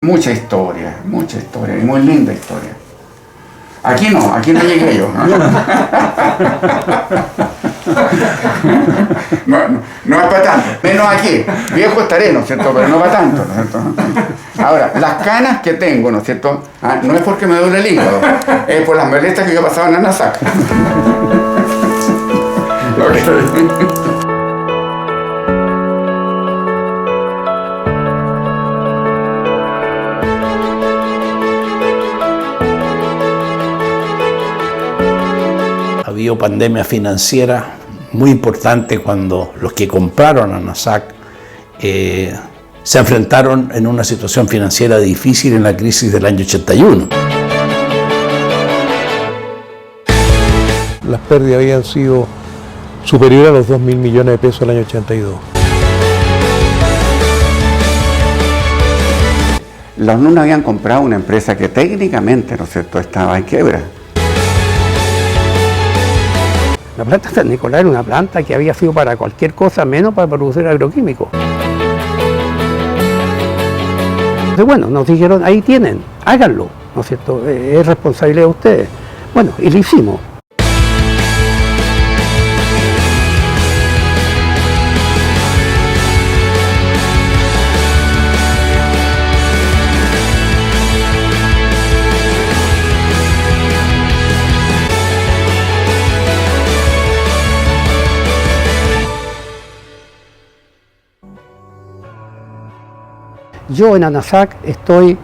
Mucha historia y muy linda historia. Aquí no llegué yo. No es para tanto, menos aquí. Viejo estaré, ¿no es cierto? Pero no para tanto, ¿no es cierto? Ahora, las canas que tengo, ¿no es cierto? No es porque me duele el hígado, es por las meletas que yo pasaba en Anasac. Había pandemia financiera muy importante cuando los que compraron Anasac se enfrentaron en una situación financiera difícil en la crisis del año 81. Las pérdidas habían sido superiores a los 2.000 millones de pesos el año 82. Los NUN habían comprado una empresa que técnicamente, ¿no es cierto?, estaba en quiebra. La planta San Nicolás era una planta que había sido para cualquier cosa menos para producir agroquímicos. Entonces, bueno, nos dijeron, ahí tienen, háganlo, ¿no es cierto? Es responsabilidad de ustedes. Bueno, y lo hicimos. Yo en Anasac estoy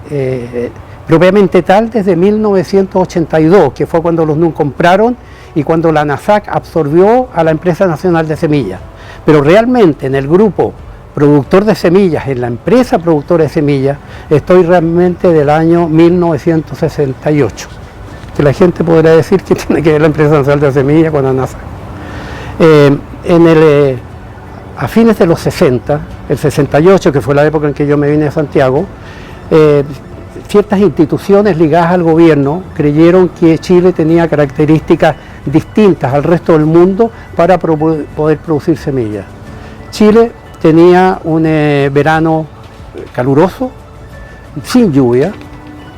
propiamente tal desde 1982, que fue cuando los NUN compraron y cuando la Anasac absorbió a la Empresa Nacional de Semillas. Pero realmente en el grupo productor de semillas, en la empresa productora de semillas, estoy realmente del año 1968. Que la gente podrá decir que tiene que ver la Empresa Nacional de Semillas con Anasac. A fines de los 60, el 68, que fue la época en que yo me vine a Santiago, ciertas instituciones ligadas al gobierno creyeron que Chile tenía características distintas al resto del mundo para poder producir semillas. Chile tenía un verano caluroso, sin lluvia,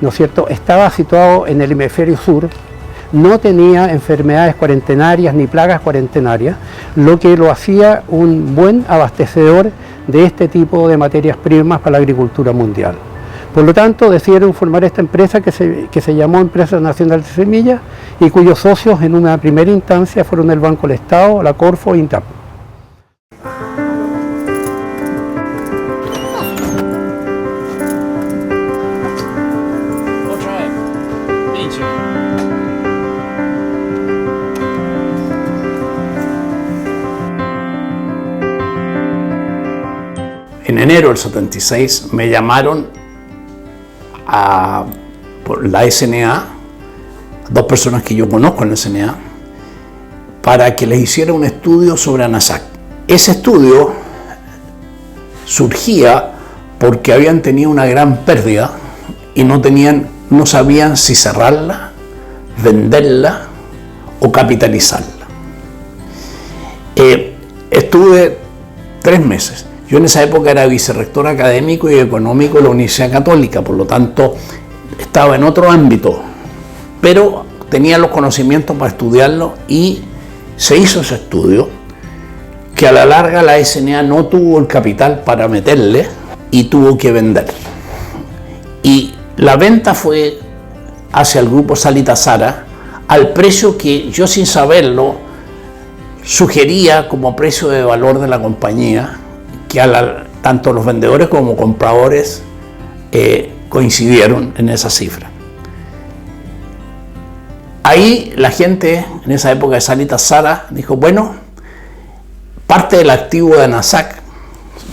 ¿no es cierto? Estaba situado en el hemisferio sur, no tenía enfermedades cuarentenarias ni plagas cuarentenarias, lo que lo hacía un buen abastecedor de este tipo de materias primas para la agricultura mundial. Por lo tanto, decidieron formar esta empresa que se llamó Empresa Nacional de Semillas y cuyos socios en una primera instancia fueron el Banco del Estado, la Corfo e INTAP. En enero del 76 me llamaron por la SNA, dos personas que yo conozco en la SNA, para que les hiciera un estudio sobre Anasac. Ese estudio surgía porque habían tenido una gran pérdida y no sabían si cerrarla, venderla o capitalizarla. Estuve 3 meses. Yo en esa época era vicerrector académico y económico de la Universidad Católica, por lo tanto estaba en otro ámbito, pero tenía los conocimientos para estudiarlo y se hizo ese estudio, que a la larga la SNA no tuvo el capital para meterle y tuvo que vender. Y la venta fue hacia el grupo Salita Sara al precio que yo, sin saberlo, sugería como precio de valor de la compañía, que tanto los vendedores como compradores coincidieron en esa cifra. Ahí la gente, en esa época de Salita Sara, dijo, bueno, parte del activo de Anasac,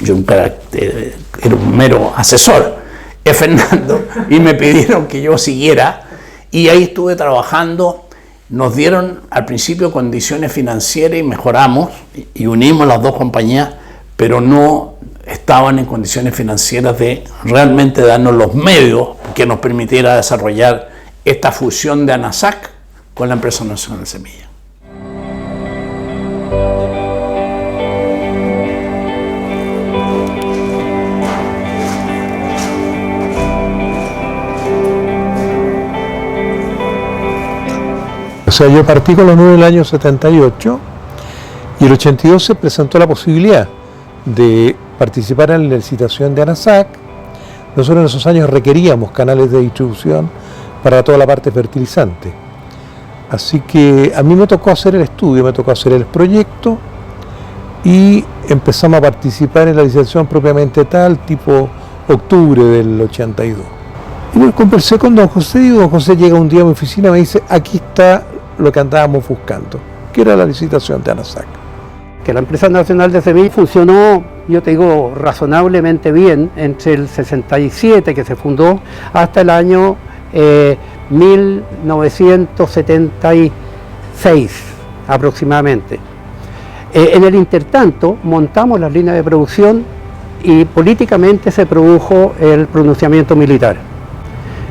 yo era un mero asesor, es Fernando, y me pidieron que yo siguiera, y ahí estuve trabajando. Nos dieron al principio condiciones financieras y mejoramos, y unimos las dos compañías, pero no estaban en condiciones financieras de realmente darnos los medios que nos permitiera desarrollar esta fusión de Anasac con la Empresa Nacional de Semillas. sea, yo partí con los 9 del año 78 y el 82 se presentó la posibilidad de participar en la licitación de ANASAC. Nosotros en esos años requeríamos canales de distribución para toda la parte fertilizante. Así que a mí me tocó hacer el estudio, me tocó hacer el proyecto y empezamos a participar en la licitación propiamente tal, tipo octubre del 82. Y bueno, conversé con don José y don José llega un día a mi oficina y me dice, aquí está lo que andábamos buscando, que era la licitación de ANASAC. Que la empresa nacional de semillas funcionó, yo te digo, razonablemente bien entre el 67 que se fundó hasta el año 1976 aproximadamente. En el intertanto montamos las líneas de producción y políticamente se produjo el pronunciamiento militar.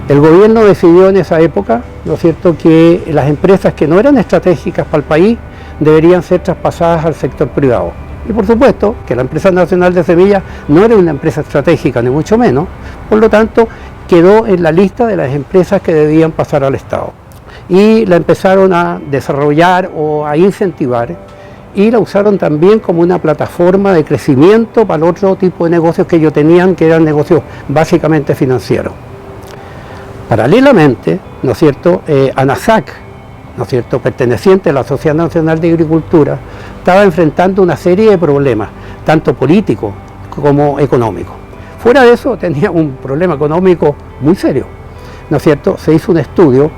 El gobierno decidió en esa época, ¿no es cierto?, que las empresas que no eran estratégicas para el país deberían ser traspasadas al sector privado. Y por supuesto que la empresa nacional de semillas no era una empresa estratégica, ni mucho menos, por lo tanto quedó en la lista de las empresas que debían pasar al Estado. Y la empezaron a desarrollar o a incentivar y la usaron también como una plataforma de crecimiento para el otro tipo de negocios que ellos tenían, que eran negocios básicamente financieros. Paralelamente, ¿no es cierto?, ANASAC, ¿no es cierto?, perteneciente a la Sociedad Nacional de Agricultura, estaba enfrentando una serie de problemas, tanto políticos como económicos. Fuera de eso, tenía un problema económico muy serio, ¿no es cierto? Se hizo un estudio,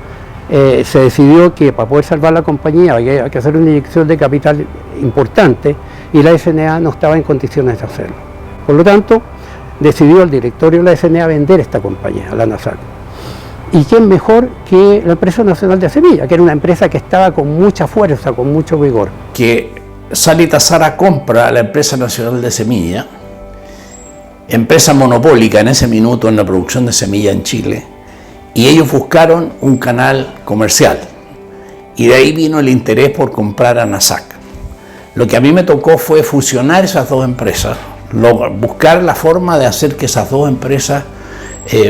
se decidió que para poder salvar la compañía había que hacer una inyección de capital importante y la SNA no estaba en condiciones de hacerlo. Por lo tanto, decidió el directorio de la SNA vender esta compañía, a la ANASAC. ¿Y quién mejor que la empresa nacional de semillas, que era una empresa que estaba con mucha fuerza, con mucho vigor? Que Salita Sara compra a la empresa nacional de semilla, empresa monopólica en ese minuto en la producción de semilla en Chile, y ellos buscaron un canal comercial. Y de ahí vino el interés por comprar a ANASAC. Lo que a mí me tocó fue fusionar esas dos empresas, buscar la forma de hacer que esas dos empresas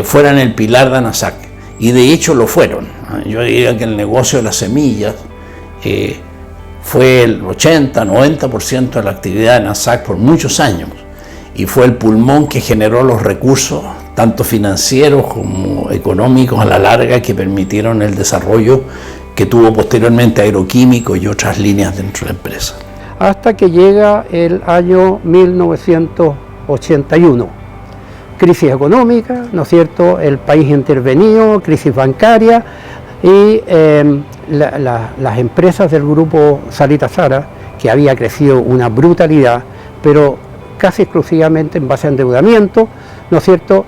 fueran el pilar de ANASAC. Y de hecho lo fueron. Yo diría que el negocio de las semillas fue el 80-90% de la actividad de ANASAC por muchos años. Y fue el pulmón que generó los recursos, tanto financieros como económicos a la larga, que permitieron el desarrollo que tuvo posteriormente Agroquímico y otras líneas dentro de la empresa. Hasta que llega el año 1981. Crisis económica, ¿no es cierto?, el país intervenido, crisis bancaria y las empresas del grupo Salita Sara, que había crecido una brutalidad, pero casi exclusivamente en base a endeudamiento, ¿no es cierto?,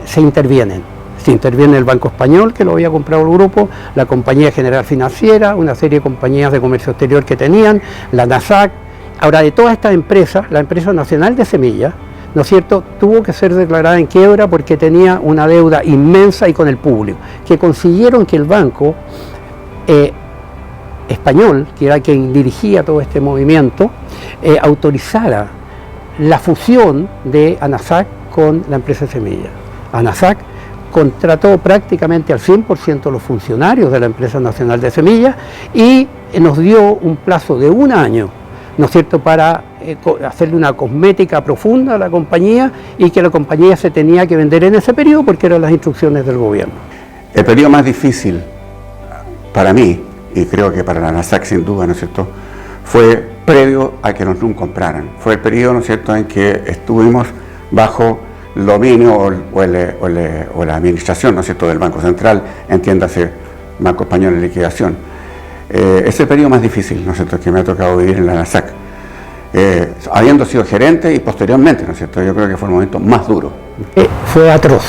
se intervienen. Se interviene el Banco Español, que lo había comprado el grupo, la Compañía General Financiera, una serie de compañías de comercio exterior que tenían, la ANASAC. Ahora, de todas estas empresas, la empresa nacional de semillas, ¿no es cierto?, tuvo que ser declarada en quiebra porque tenía una deuda inmensa y con el público, que consiguieron que el banco español, que era quien dirigía todo este movimiento, autorizara la fusión de ANASAC con la empresa de semillas. ANASAC contrató prácticamente al 100% de los funcionarios de la empresa nacional de semillas y nos dio un plazo de un año, ¿no es cierto?, para hacerle una cosmética profunda a la compañía y que la compañía se tenía que vender en ese periodo porque eran las instrucciones del gobierno. El periodo más difícil para mí, y creo que para la ANASAC sin duda, ¿no es cierto?, fue previo a que nos compraran. Fue el periodo, ¿no es cierto?, en que estuvimos bajo el dominio o la administración, ¿no es cierto?, del Banco Central, entiéndase, Banco Español en liquidación. Es el periodo más difícil, ¿no es cierto?, que me ha tocado vivir en la ANASAC. Habiendo sido gerente y posteriormente, ¿no es cierto?, yo creo que fue el momento más duro. Fue atroz.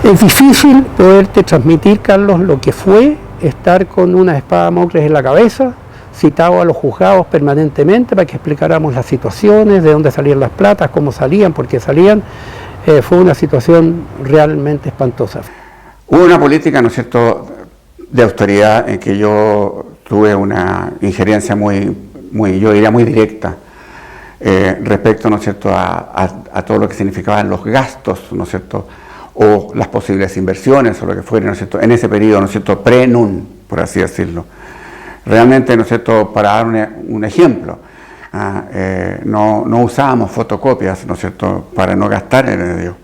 Es difícil poderte transmitir, Carlos, lo que fue estar con una espada de Damocles en la cabeza, citado a los juzgados permanentemente para que explicáramos las situaciones, de dónde salían las platas, cómo salían, por qué salían. Fue una situación realmente espantosa. Hubo una política, ¿no es cierto?, de austeridad en que yo tuve una injerencia yo diría muy directa respecto, ¿no es cierto?, a todo lo que significaban los gastos, ¿no es cierto?, o las posibles inversiones o lo que fuera, ¿no es cierto?, en ese periodo, ¿no es cierto?, pre-NUN, por así decirlo. Realmente, ¿no es cierto?, para dar un ejemplo, no usábamos fotocopias, ¿no es cierto?, para no gastar en medio,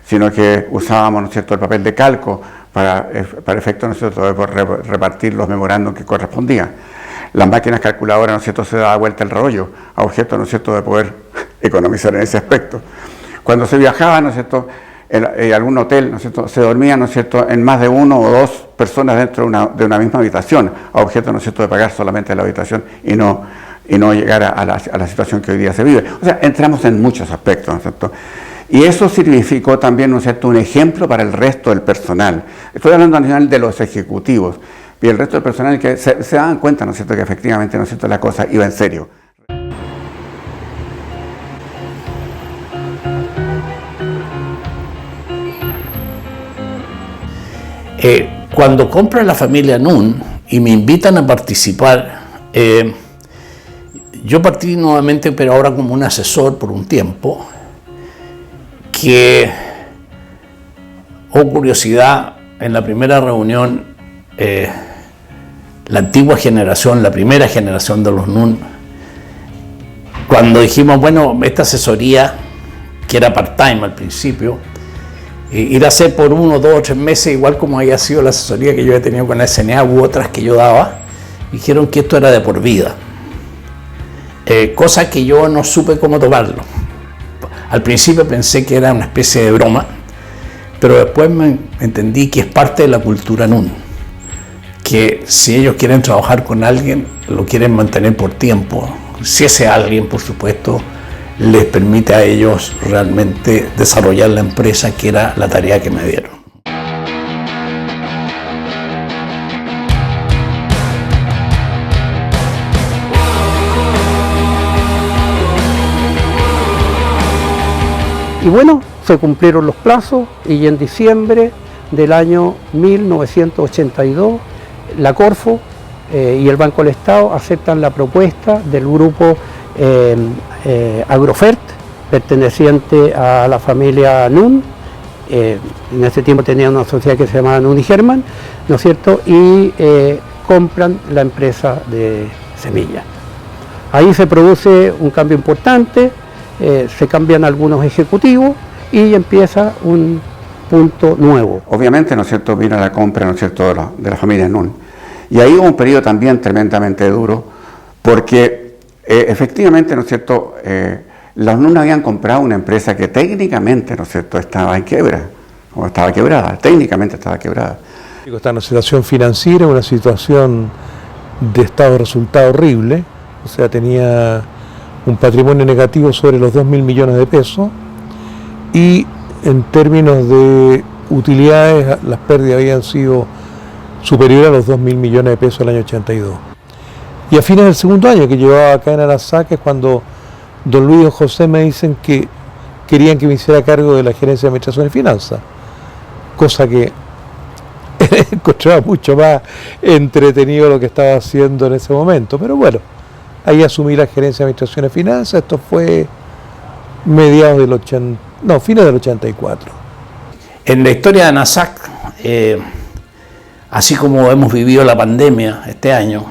sino que usábamos, ¿no es cierto?, el papel de calco para efecto, ¿no es cierto?, de poder repartir los memorandos que correspondían. Las máquinas calculadoras, ¿no es cierto?, se daba vuelta el rollo a objeto, ¿no es cierto?, de poder economizar en ese aspecto. Cuando se viajaba, ¿no es cierto?, en algún hotel, ¿no es cierto?, se dormía, ¿no es cierto?, en más de uno o dos personas dentro de una misma habitación, a objeto, ¿no es cierto?, de pagar solamente la habitación y no llegar a la situación que hoy día se vive. O sea, entramos en muchos aspectos, ¿no es cierto? Y eso significó también, ¿no es cierto?, un ejemplo para el resto del personal. Estoy hablando a nivel de los ejecutivos y el resto del personal que se daban cuenta, ¿no es cierto?, que efectivamente, ¿no es cierto?, la cosa iba en serio. Cuando compra la familia Nun y me invitan a participar, yo partí nuevamente, pero ahora como un asesor por un tiempo, que, curiosidad, en la primera reunión, la antigua generación, la primera generación de los Nun, cuando dijimos, bueno, esta asesoría, que era part-time al principio, ir a hacer por 1, 2 o 3 meses, igual como había sido la asesoría que yo había tenido con la SNA u otras que yo daba, dijeron que esto era de por vida. Cosa que yo no supe cómo tomarlo. Al principio pensé que era una especie de broma, pero después me entendí que es parte de la cultura Nun, que si ellos quieren trabajar con alguien, lo quieren mantener por tiempo. Si ese alguien, por supuesto, les permite a ellos realmente desarrollar la empresa, que era la tarea que me dieron. Y bueno, se cumplieron los plazos y en diciembre del año 1982 la Corfo y el Banco del Estado aceptan la propuesta del grupo Agrofert, perteneciente a la familia Nun. En ese tiempo tenía una sociedad que se llamaba Nun y Herman, ¿no es cierto? Y compran la empresa de semillas. Ahí se produce un cambio importante, se cambian algunos ejecutivos y empieza un punto nuevo. Obviamente, ¿no es cierto?, vino la compra, ¿no es cierto?, de la familia Nun. Y ahí hubo un periodo también tremendamente duro, porque efectivamente, ¿no es cierto?, los Nun habían comprado una empresa que técnicamente, ¿no es cierto?, estaba en quiebra, o estaba quebrada, técnicamente estaba quebrada. Está en una situación financiera, una situación de estado de resultado horrible, o sea, tenía un patrimonio negativo sobre los 2.000 millones de pesos y en términos de utilidades las pérdidas habían sido superiores a los 2.000 millones de pesos el año 82. Y a fines del segundo año que llevaba acá en Anasac es cuando don Luis y don José me dicen que querían que me hiciera cargo de la gerencia de administración y finanzas, cosa que encontraba mucho más entretenido lo que estaba haciendo en ese momento, pero bueno, ahí asumí la gerencia de administración y finanzas. Esto fue fines del 84. En la historia de Anasac, así como hemos vivido la pandemia este año,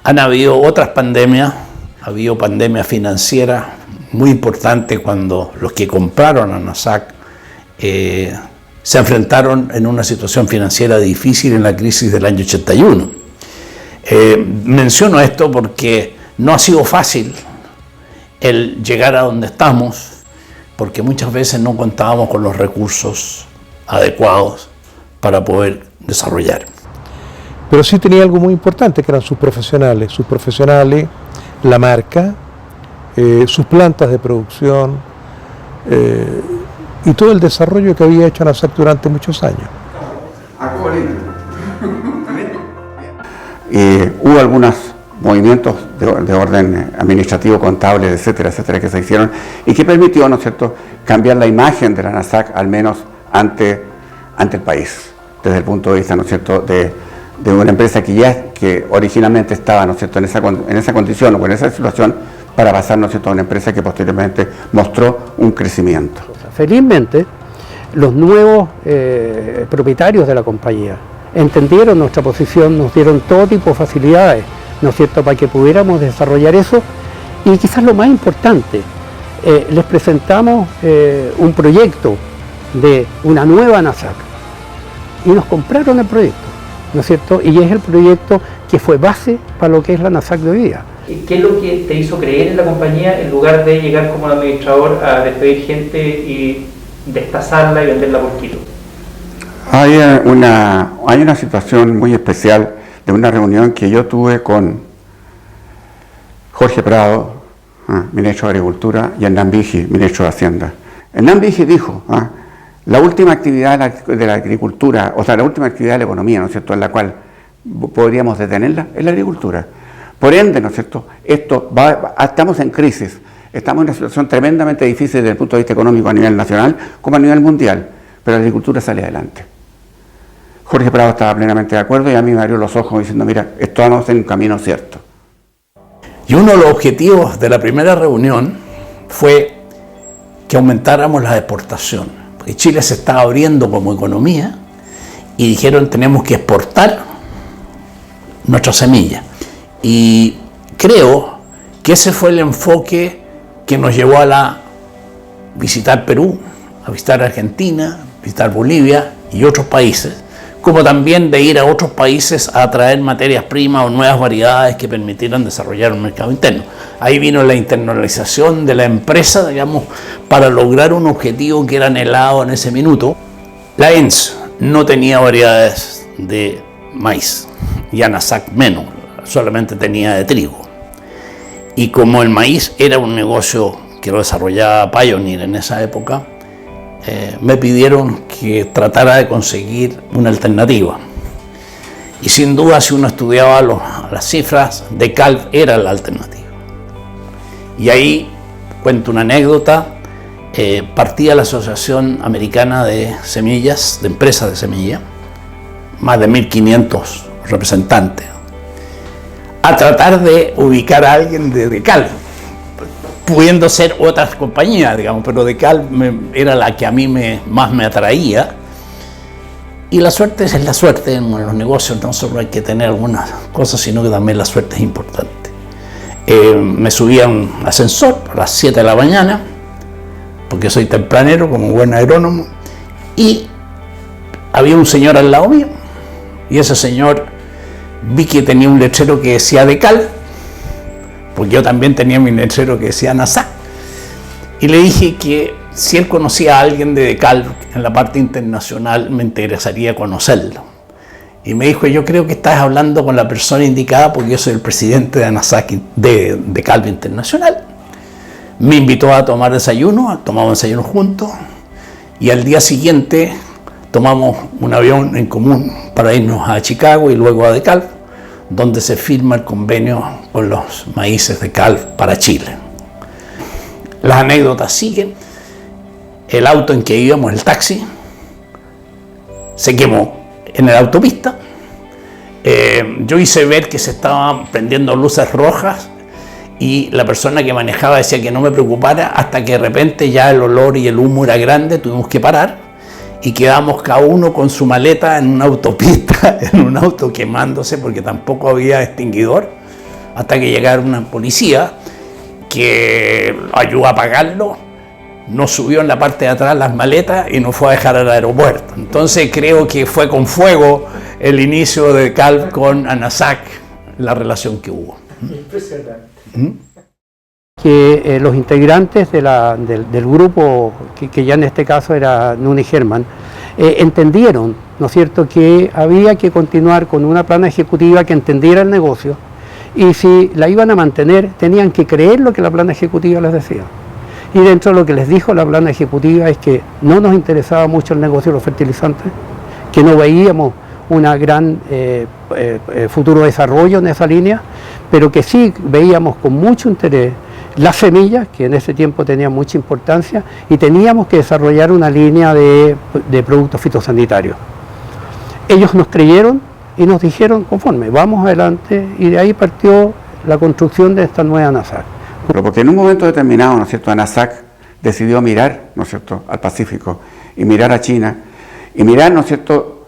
han habido otras pandemias. Ha habido pandemia financiera muy importante cuando los que compraron a Anasac se enfrentaron en una situación financiera difícil en la crisis del año 81. Menciono esto porque no ha sido fácil el llegar a donde estamos, porque muchas veces no contábamos con los recursos adecuados para poder desarrollar. Pero sí tenía algo muy importante, que eran sus profesionales, la marca, sus plantas de producción y todo el desarrollo que había hecho Anasac durante muchos años. Hubo algunos movimientos de orden administrativo, contable, etcétera, etcétera, que se hicieron y que permitió, ¿no es cierto?, cambiar la imagen de la Anasac, al menos ante el país, desde el punto de vista, ¿no es cierto?, de una empresa que originalmente estaba, ¿no es cierto?, en esa condición o en esa situación, para pasar, ¿no es cierto?, a una empresa que posteriormente mostró un crecimiento. Felizmente, Los nuevos propietarios de la compañía entendieron nuestra posición, nos dieron todo tipo de facilidades, ¿no es cierto?, para que pudiéramos desarrollar eso. Y quizás lo más importante, les presentamos un proyecto de una nueva ANASAC y nos compraron el proyecto, ¿no es cierto? Y es el proyecto que fue base para lo que es la ANASAC de hoy día. ¿Qué es lo que te hizo creer en la compañía en lugar de llegar como administrador a despedir gente y destazarla y venderla por kilo? Hay una situación muy especial de una reunión que yo tuve con Jorge Prado, ministro de Agricultura, y Hernán Vigi, ministro de Hacienda. Hernán Vigi dijo, la última actividad de la agricultura, o sea, la última actividad de la economía, ¿no es cierto?, en la cual podríamos detenerla, es la agricultura. Por ende, ¿no es cierto?, estamos en crisis, estamos en una situación tremendamente difícil desde el punto de vista económico a nivel nacional como a nivel mundial, pero la agricultura sale adelante. Jorge Prado estaba plenamente de acuerdo y a mí me abrió los ojos diciendo, mira, estamos en un camino cierto. Y uno de los objetivos de la primera reunión fue que aumentáramos la exportación, porque Chile se estaba abriendo como economía y dijeron tenemos que exportar nuestra semilla. Y creo que ese fue el enfoque que nos llevó a visitar Perú, a visitar Argentina, visitar Bolivia y otros países, como también de ir a otros países a traer materias primas o nuevas variedades que permitieran desarrollar un mercado interno. Ahí vino la internalización de la empresa, digamos, para lograr un objetivo que era anhelado en ese minuto. La ENS no tenía variedades de maíz y ANASAC menos, solamente tenía de trigo. Y como el maíz era un negocio que lo desarrollaba Pioneer en esa época, me pidieron que tratara de conseguir una alternativa. Y sin duda, si uno estudiaba las cifras, DeKalb era la alternativa. Y ahí cuento una anécdota. Partía la Asociación Americana de Semillas, de Empresas de Semilla, más de 1.500 representantes, a tratar de ubicar a alguien de DeKalb, pudiendo ser otras compañías, digamos, pero DeKalb era la que a mí más me atraía. Y la suerte es la suerte en los negocios, no solo hay que tener algunas cosas, sino que también la suerte es importante. Me subí a un ascensor a las 7 de la mañana, porque soy tempranero como buen agrónomo, y había un señor al lado mío, y ese señor vi que tenía un letrero que decía DeKalb, porque yo también tenía mi letrero que decía ANASAC, y le dije que si él conocía a alguien de DeKalb en la parte internacional, me interesaría conocerlo. Y me dijo, yo creo que estás hablando con la persona indicada porque yo soy el presidente de ANASAC, de DeKalb Internacional. Me invitó a tomar desayuno, tomamos desayuno juntos, y al día siguiente tomamos un avión en común para irnos a Chicago y luego a DeKalb, donde se firma el convenio con los maíces DeKalb para Chile. Las anécdotas siguen. El auto en que íbamos, el taxi, se quemó en la autopista. Yo hice ver que se estaban prendiendo luces rojas y la persona que manejaba decía que no me preocupara, hasta que de repente ya el olor y el humo era grande, tuvimos que parar y quedamos cada uno con su maleta en una autopista, en un auto quemándose porque tampoco había extinguidor, hasta que llegaron una policía que ayudó a apagarlo, nos subió en la parte de atrás las maletas y nos fue a dejar al aeropuerto. Entonces creo que fue con fuego el inicio de DeKalb con ANASAC, la relación que hubo. Impresionante. Que los integrantes del grupo, que ya en este caso era Nuni Herman, entendieron, ¿no es cierto?, que había que continuar con una plana ejecutiva que entendiera el negocio, y si la iban a mantener tenían que creer lo que la plana ejecutiva les decía. Y dentro de lo que les dijo la plana ejecutiva es que no nos interesaba mucho el negocio de los fertilizantes, que no veíamos una gran futuro desarrollo en esa línea, pero que sí veíamos con mucho interés las semillas, que en ese tiempo tenían mucha importancia, y teníamos que desarrollar una línea de productos fitosanitarios. Ellos nos creyeron y nos dijeron, conforme, vamos adelante, y de ahí partió la construcción de esta nueva ANASAC. Pero porque en un momento determinado, ¿no es cierto?, ANASAC decidió mirar, ¿no es cierto?, al Pacífico y mirar a China, y mirar, ¿no es cierto?,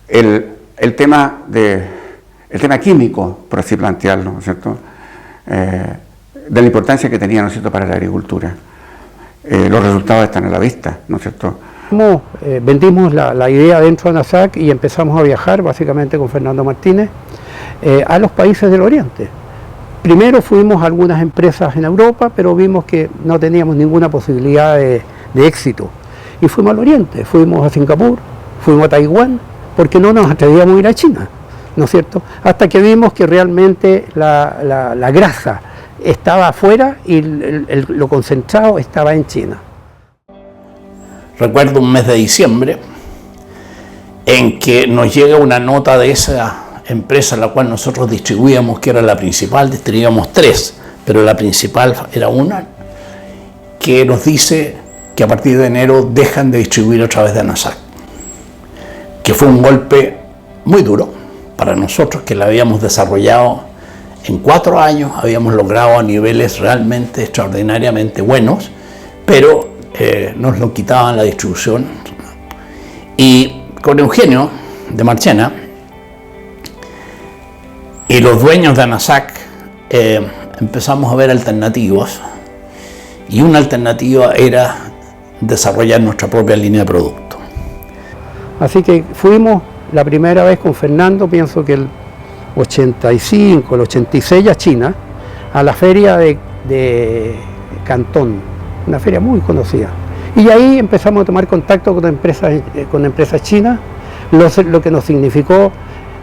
el tema químico, por así plantearlo, ¿no es cierto?, de la importancia que tenía, ¿no es cierto?, para la agricultura. Los resultados están a la vista, ¿no es cierto? Vendimos la idea dentro de ANASAC y empezamos a viajar, básicamente con Fernando Martínez, a los países del Oriente. Primero fuimos a algunas empresas en Europa, pero vimos que no teníamos ninguna posibilidad de éxito. Y fuimos al Oriente, fuimos a Singapur, fuimos a Taiwán, porque no nos atrevíamos a ir a China, ¿no es cierto? Hasta que vimos que realmente la grasa estaba afuera y lo concentrado estaba en China. Recuerdo un mes de diciembre en que nos llega una nota de esa empresa la cual nosotros distribuíamos, que era la principal, distribuíamos 3, pero la principal era una, que nos dice que a partir de enero dejan de distribuir a través de ANASAC, que fue un golpe muy duro para nosotros, que la habíamos desarrollado en 4 años, habíamos logrado a niveles realmente extraordinariamente buenos, pero nos lo quitaban la distribución. Y con Eugenio de Marchena y los dueños de ANASAC empezamos a ver alternativas, y una alternativa era desarrollar nuestra propia línea de producto. Así que fuimos la primera vez con Fernando, pienso que el 85, el 86 a China, a la feria de Cantón, una feria muy conocida. Y ahí empezamos a tomar contacto con empresas chinas, lo que nos significó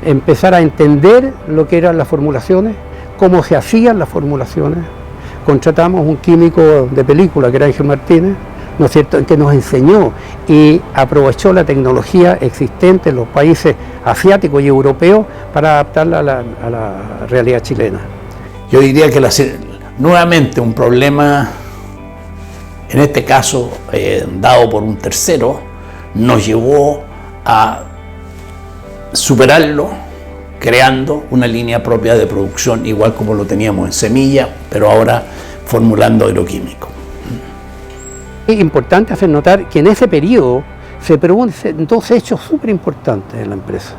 empezar a entender lo que eran las formulaciones, cómo se hacían las formulaciones. Contratamos un químico de película, que era Ángel Martínez, ¿no es cierto?, que nos enseñó y aprovechó la tecnología existente en los países asiáticos y europeos para adaptarla a la realidad chilena. Yo diría que nuevamente un problema, en este caso dado por un tercero, nos llevó a superarlo creando una línea propia de producción, igual como lo teníamos en semilla, pero ahora formulando agroquímicos. Es importante hacer notar que en ese periodo se producen 2 hechos súper importantes en la empresa.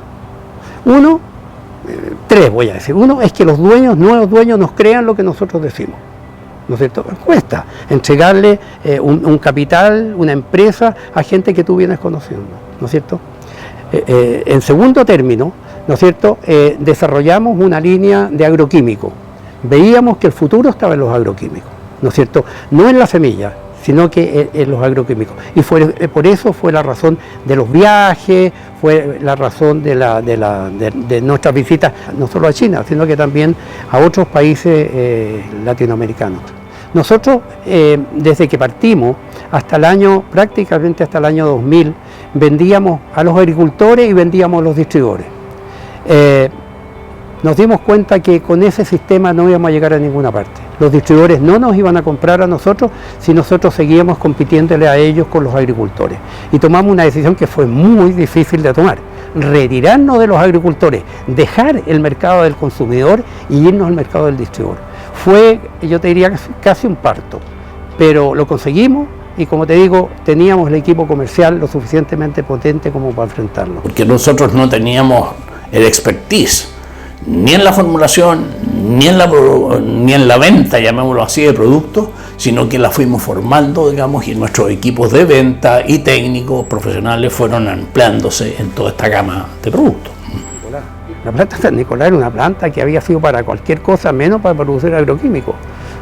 Uno, 3 voy a decir. Uno es que los nuevos dueños nos crean lo que nosotros decimos, ¿no es cierto? Cuesta entregarle un capital, una empresa a gente que tú vienes conociendo, ¿no es cierto? En segundo término, ¿no es cierto?, desarrollamos una línea de agroquímicos. Veíamos que el futuro estaba en los agroquímicos, ¿no es cierto? No en la semilla, sino que en los agroquímicos. Y por eso fue la razón de los viajes, fue la razón de nuestras visitas, no solo a China, sino que también a otros países latinoamericanos. Nosotros, desde que partimos, prácticamente hasta el año 2000, vendíamos a los agricultores y vendíamos a los distribuidores. Nos dimos cuenta que con ese sistema no íbamos a llegar a ninguna parte. Los distribuidores no nos iban a comprar a nosotros si nosotros seguíamos compitiéndole a ellos con los agricultores. Y tomamos una decisión que fue muy difícil de tomar: retirarnos de los agricultores, dejar el mercado del consumidor y irnos al mercado del distribuidor. Fue, yo te diría, casi un parto, pero lo conseguimos. Y como te digo, teníamos el equipo comercial lo suficientemente potente como para enfrentarlo. Porque nosotros no teníamos el expertise, ni en la formulación, ni en la venta, llamémoslo así, de productos, sino que la fuimos formando, digamos, y nuestros equipos de venta y técnicos profesionales fueron empleándose en toda esta gama de productos. La planta San Nicolás era una planta que había sido para cualquier cosa menos para producir agroquímicos,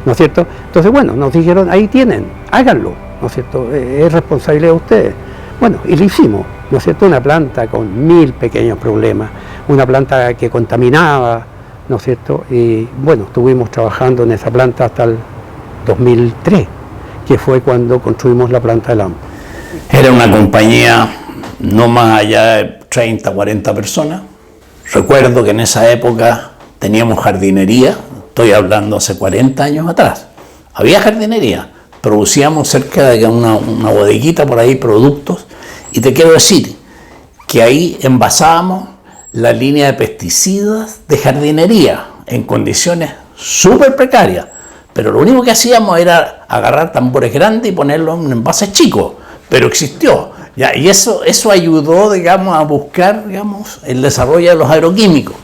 ¿no es cierto? Entonces, bueno, nos dijeron, ahí tienen, háganlo, ¿no es cierto? Es responsabilidad de ustedes. Bueno, y lo hicimos, ¿no es cierto? Una planta con 1000 pequeños problemas, una planta que contaminaba, ¿no es cierto? Y bueno, estuvimos trabajando en esa planta hasta el 2003, que fue cuando construimos la planta de Lampa. Era una compañía no más allá de 30, 40 personas. Recuerdo que en esa época teníamos jardinería, estoy hablando hace 40 años atrás. Había jardinería, producíamos cerca de una bodeguita por ahí productos, y te quiero decir que ahí envasábamos la línea de pesticidas de jardinería en condiciones súper precarias, pero lo único que hacíamos era agarrar tambores grandes y ponerlos en envases chicos, pero existió. Ya, y eso ayudó, digamos, a buscar, digamos, el desarrollo de los agroquímicos.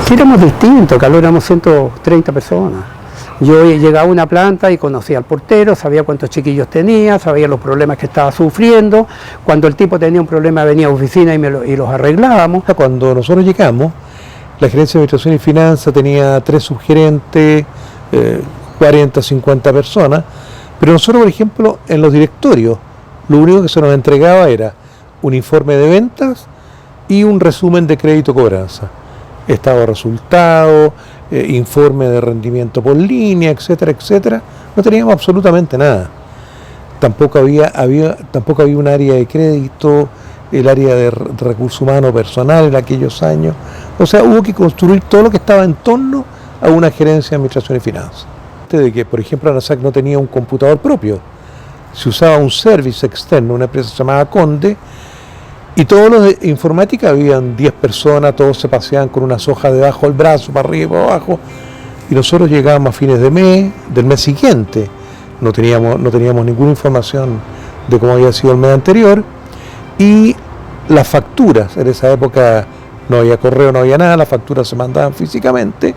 Sí, éramos distintos, Carlos, éramos 130 personas. Yo llegaba a una planta y conocía al portero, sabía cuántos chiquillos tenía, sabía los problemas que estaba sufriendo. Cuando el tipo tenía un problema venía a oficina y los arreglábamos. Cuando nosotros llegamos, la Gerencia de Administración y Finanzas tenía 3 subgerentes, 40, 50 personas, pero nosotros, por ejemplo, en los directorios, lo único que se nos entregaba era un informe de ventas y un resumen de crédito-cobranza. Estado de resultados, informe de rendimiento por línea, etcétera, etcétera. No teníamos absolutamente nada. Tampoco había un área de crédito, el área de recursos humanos personal en aquellos años. O sea, hubo que construir todo lo que estaba en torno a una gerencia de administración y finanzas. De que, por ejemplo, ANASAC no tenía un computador propio. Se usaba un service externo, una empresa llamada Conde, y todos los de informática, habían 10 personas, todos se paseaban con unas hojas debajo del brazo, para arriba y para abajo, y nosotros llegábamos a fines de mes, del mes siguiente, no teníamos ninguna información de cómo había sido el mes anterior, y las facturas, en esa época no había correo, no había nada, las facturas se mandaban físicamente,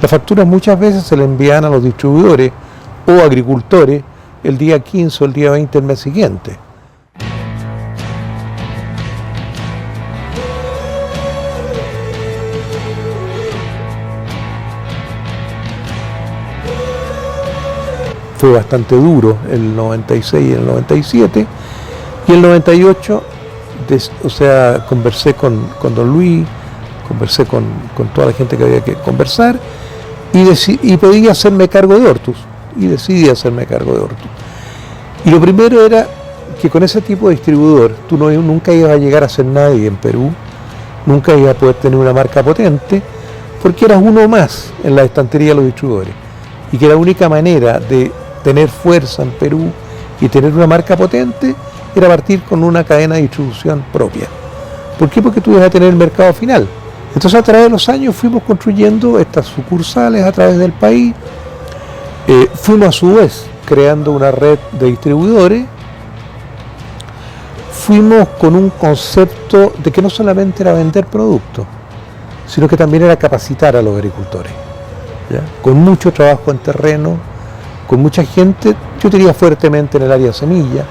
las facturas muchas veces se le enviaban a los distribuidores o agricultores el día 15 o el día 20 del mes siguiente. Fue bastante duro el 96 y el 97, y el 98, conversé con don Luis, conversé con toda la gente que había que conversar, y pedí hacerme cargo de Hortus, y decidí hacerme cargo de Hortus. Y lo primero era que con ese tipo de distribuidor, tú nunca ibas a llegar a ser nadie en Perú, nunca ibas a poder tener una marca potente, porque eras uno más en la estantería de los distribuidores, y que la única manera de tener fuerza en Perú y tener una marca potente era partir con una cadena de distribución propia. ¿Por qué? Porque tú ibas a tener el mercado final. Entonces, a través de los años fuimos construyendo estas sucursales a través del país, fuimos a su vez creando una red de distribuidores, fuimos con un concepto de que no solamente era vender productos, sino que también era capacitar a los agricultores, ¿ya? Con mucho trabajo en terreno, con mucha gente. Yo tenía fuertemente en el área semilla,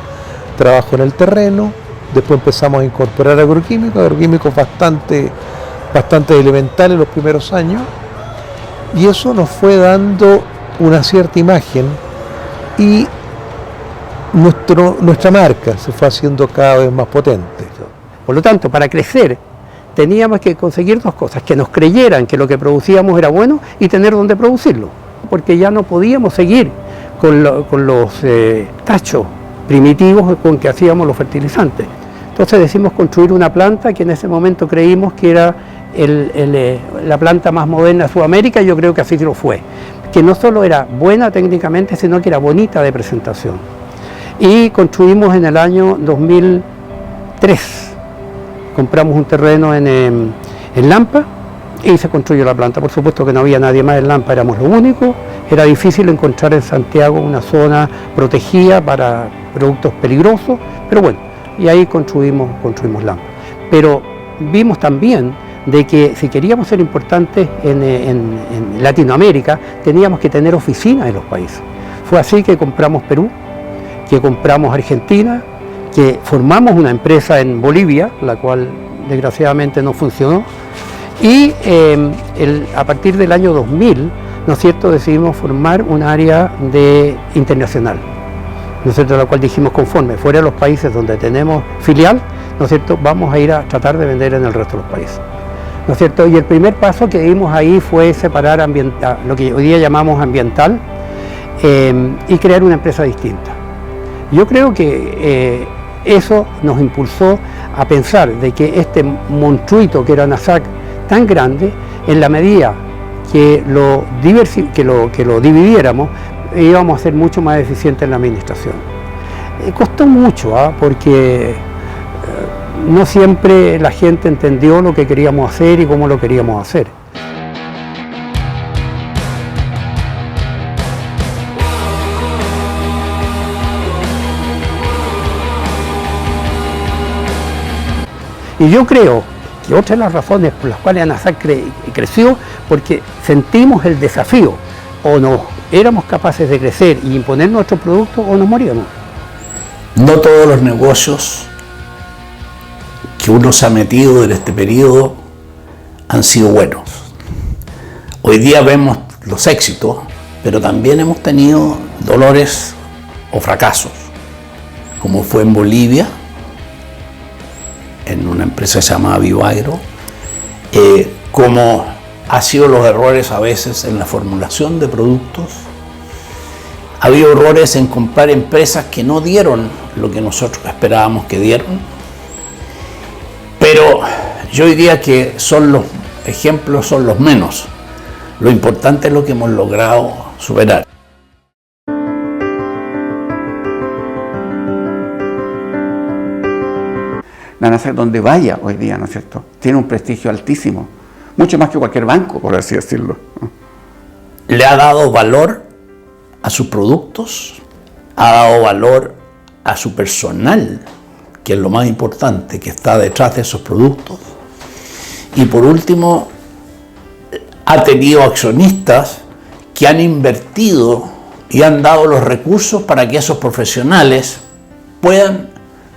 trabajo en el terreno, después empezamos a incorporar agroquímicos bastante elementales los primeros años, y eso nos fue dando una cierta imagen, y nuestra marca se fue haciendo cada vez más potente. Por lo tanto, para crecer teníamos que conseguir 2 cosas: que nos creyeran que lo que producíamos era bueno y tener donde producirlo, porque ya no podíamos seguir con los tachos primitivos con que hacíamos los fertilizantes. Entonces decidimos construir una planta que en ese momento creímos que era la planta más moderna de Sudamérica, y yo creo que así lo fue, que no solo era buena técnicamente, sino que era bonita de presentación. Y construimos en el año 2003, compramos un terreno en Lampa y se construyó la planta. Por supuesto que no había nadie más en Lampa, éramos los únicos. Era difícil encontrar en Santiago una zona protegida para productos peligrosos, pero bueno, y ahí construimos Lampa. Pero vimos también de que si queríamos ser importantes en Latinoamérica, teníamos que tener oficinas en los países. Fue así que compramos Perú, que compramos Argentina, que formamos una empresa en Bolivia, la cual desgraciadamente no funcionó, y a partir del año 2000, ¿no es cierto?, decidimos formar un área internacional, ¿no es cierto?, la cual dijimos, conforme fuera de los países donde tenemos filial, ¿no es cierto?, vamos a ir a tratar de vender en el resto de los países, ¿no es cierto? Y el primer paso que dimos ahí fue separar lo que hoy día llamamos ambiental, y crear una empresa distinta. Yo creo que eso nos impulsó a pensar de que este monstruito que era ANASAC, tan grande, en la medida que lo dividiéramos, íbamos a ser mucho más eficientes en la administración. Costó mucho, porque no siempre la gente entendió lo que queríamos hacer y cómo lo queríamos hacer. Y yo creo que otra de las razones por las cuales ANASAC creció, porque sentimos el desafío, o nos éramos capaces de crecer y imponer nuestro producto o nos moríamos. No todos los negocios que uno se ha metido en este periodo han sido buenos. Hoy día vemos los éxitos, pero también hemos tenido dolores o fracasos, como fue en Bolivia, en una empresa que se llamaba Vivaagro, como ha sido los errores a veces en la formulación de productos. Ha habido errores en comprar empresas que no dieron lo que nosotros esperábamos que dieron, pero yo diría que son los ejemplos, son los menos. Lo importante es lo que hemos logrado superar. La ANASAC, donde vaya hoy día, ¿no es cierto?, tiene un prestigio altísimo, mucho más que cualquier banco, por así decirlo. Le ha dado valor a sus productos, ha dado valor a su personal, que es lo más importante, que está detrás de esos productos. Y por último, ha tenido accionistas que han invertido y han dado los recursos para que esos profesionales puedan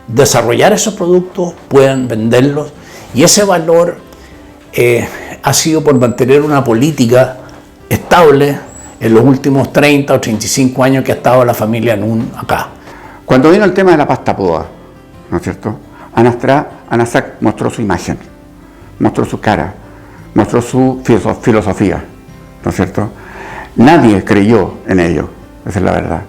desarrollar esos productos, puedan venderlos, y ese valor ha sido por mantener una política estable en los últimos 30 o 35 años que ha estado la familia Nun acá. Cuando vino el tema de la pasta poda, ¿no es cierto?, ANASAC mostró su imagen, mostró su cara, mostró su filosofía, ¿no es cierto? Nadie creyó en ello, esa es la verdad.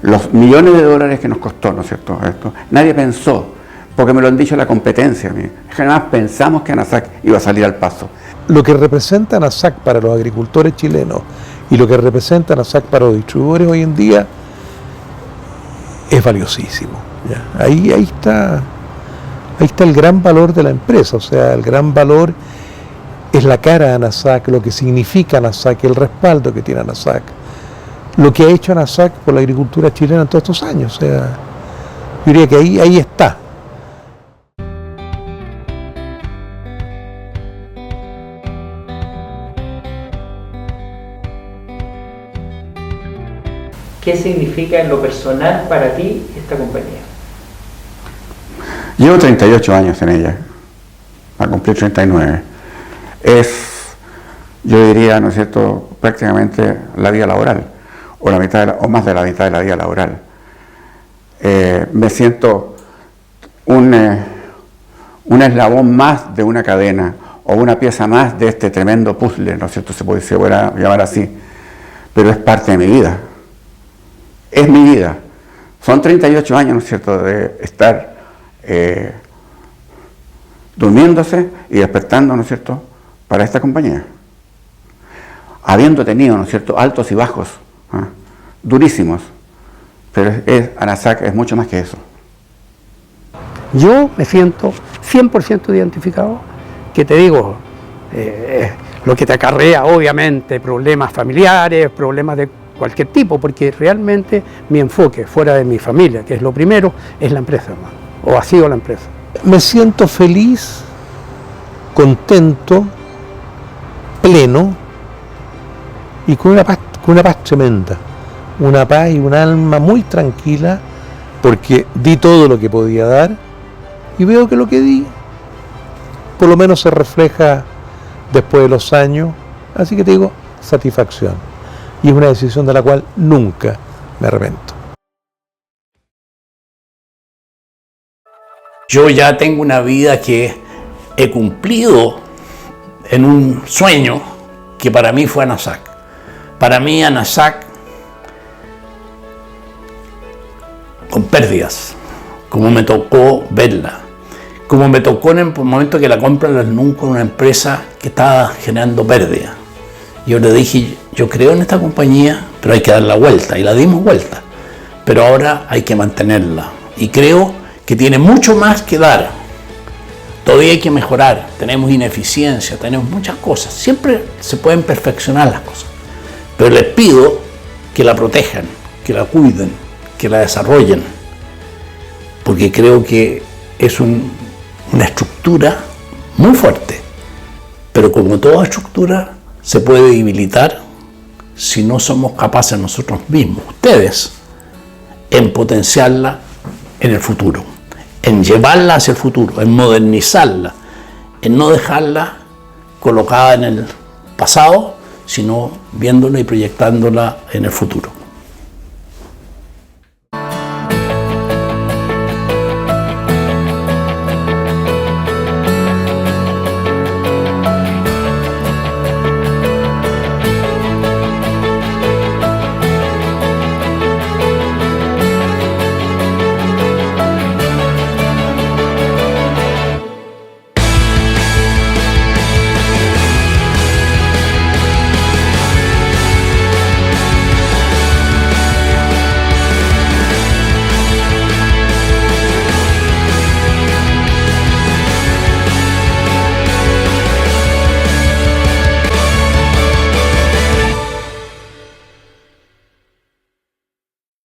Los millones de dólares que nos costó, ¿no es cierto?, esto, nadie pensó, porque me lo han dicho la competencia a mí, jamás pensamos que ANASAC iba a salir al paso. Lo que representa ANASAC para los agricultores chilenos y lo que representa ANASAC para los distribuidores hoy en día es valiosísimo. ¿Ya? Ahí está el gran valor de la empresa, o sea, el gran valor es la cara de ANASAC, lo que significa ANASAC, el respaldo que tiene ANASAC, lo que ha hecho ANASAC por la agricultura chilena en todos estos años. O sea, yo diría que ahí está. ¿Qué significa en lo personal para ti esta compañía? Llevo 38 años en ella, a cumplir 39. Es, yo diría, ¿no es cierto?, prácticamente la vida laboral, o la mitad o más de la mitad de la vida laboral. Me siento un eslabón más de una cadena, o una pieza más de este tremendo puzzle, ¿no es cierto?, se puede llamar así, pero es parte de mi vida. Es mi vida. Son 38 años, ¿no es cierto?, de estar durmiéndose y despertando, ¿no es cierto?, para esta compañía. Habiendo tenido, ¿no es cierto?, altos y bajos, durísimos, pero ANASAC es mucho más que eso. Yo me siento 100% identificado, que te digo, lo que te acarrea obviamente problemas familiares, problemas de cualquier tipo, porque realmente mi enfoque fuera de mi familia, que es lo primero, es la empresa, hermano, o ha sido la empresa. Me siento feliz, contento, pleno y con una paz tremenda, una paz y un alma muy tranquila, porque di todo lo que podía dar y veo que lo que di por lo menos se refleja después de los años, así que te digo, satisfacción. Y es una decisión de la cual nunca me arrepiento. Yo ya tengo una vida que he cumplido en un sueño que para mí fue ANASAC. Para mí ANASAC, con pérdidas, como me tocó verla, como me tocó en el momento que la compra la NUN con una empresa que estaba generando pérdida. Yo le dije, yo creo en esta compañía, pero hay que dar la vuelta, y la dimos vuelta. Pero ahora hay que mantenerla. Y creo que tiene mucho más que dar. Todavía hay que mejorar, tenemos ineficiencia, tenemos muchas cosas. Siempre se pueden perfeccionar las cosas. Pero les pido que la protejan, que la cuiden, que la desarrollen. Porque creo que es un una estructura muy fuerte, pero como toda estructura se puede debilitar si no somos capaces nosotros mismos, ustedes, en potenciarla en el futuro, en llevarla hacia el futuro, en modernizarla, en no dejarla colocada en el pasado, sino viéndola y proyectándola en el futuro.